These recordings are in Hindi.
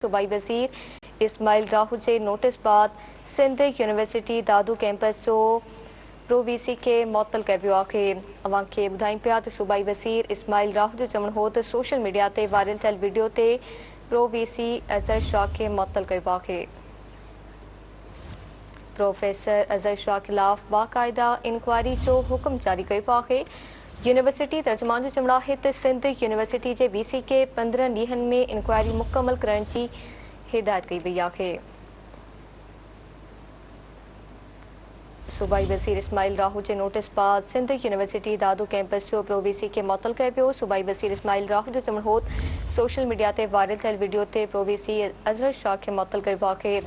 सूबाई वज़ीर इस्माइल राहू जे नोटिस बाद सिंध यूनिवर्सिटी दादू कैंपस जो प्रो वीसी के मुअत्तल कयो वियो आहे। अवां खे ॿुधायूं पिया त सूबाई वज़ीर इस्माइल राहू जो चवणु हो त सोशल मीडिया ते वायरल थियल वीडियो ते प्रो वीसी अज़हर शाह खे मुअत्तल कयो आहे। प्रोफेसर अज़हर शाह ख़िलाफ़ बाक़ायदा इंक्वायरी जो हुक्म जारी कयो आहे। यूनिवर्सिटी तर्जुमान जो चवणु आहे त सिंध यूनिवर्सिटी जे वीसी खे 15 ॾींहनि में इंक्वायरी मुकमल करण जी हिदायत कई वई आहे। सूबाई वज़ीर इस्माइल राहू जे नोटिस बाद सिंध यूनिवर्सिटी दादू कैंपस जो प्रो वीसी खे मुअत्तल कयो पियो। सूबाई वज़ीर इस्माइल राहू जो चवणु हो सोशल मीडिया ते वायरल थियल वीडियो ते प्रो वीसी अज़हर शाह खे मुअत्तल कयो आहे।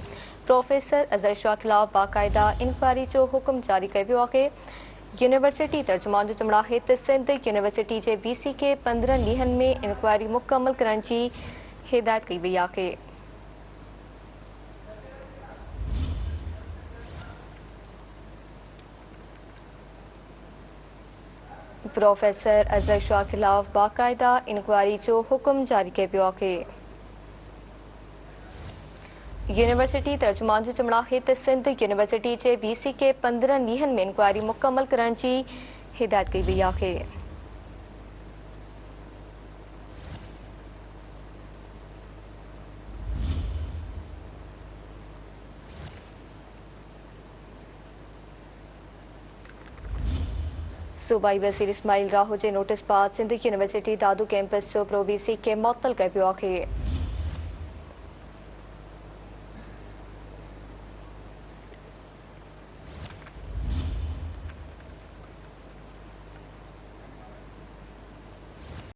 प्रोफेसर अज़हर शाह ख़िलाफ़ बाक़ायदा इंक्वायरी जो हुक्म जारी कयो वियो आहे। यूनिवर्सिटी तर्जुमान जो चवणु आहे त सिंध यूनिवर्सिटी जे वीसी खे 15 ॾींहनि में इंक्वायरी मुकमल करण जी हिदायत कई वई आहे। प्रोफेसर अज़हर शाह ख़िलाफ़ बाक़ायदा इंक्वायरी जो हुक्म जारी कयो वियो आहे। यूनिवर्सिटी तर्जुमान जो चवणु आहे त सिंध यूनिवर्सिटी जे वीसी खे 15 ॾींहनि में इंक्वायरी मुकमल करण जी हिदायत कई वई आहे। सूबाई वज़ीर इस्माइल राहू जे नोटिस बाद सिंध यूनिवर्सिटी दादू कैंपस जो प्रो वीसी खे मुअत्तल कयो वियो आहे।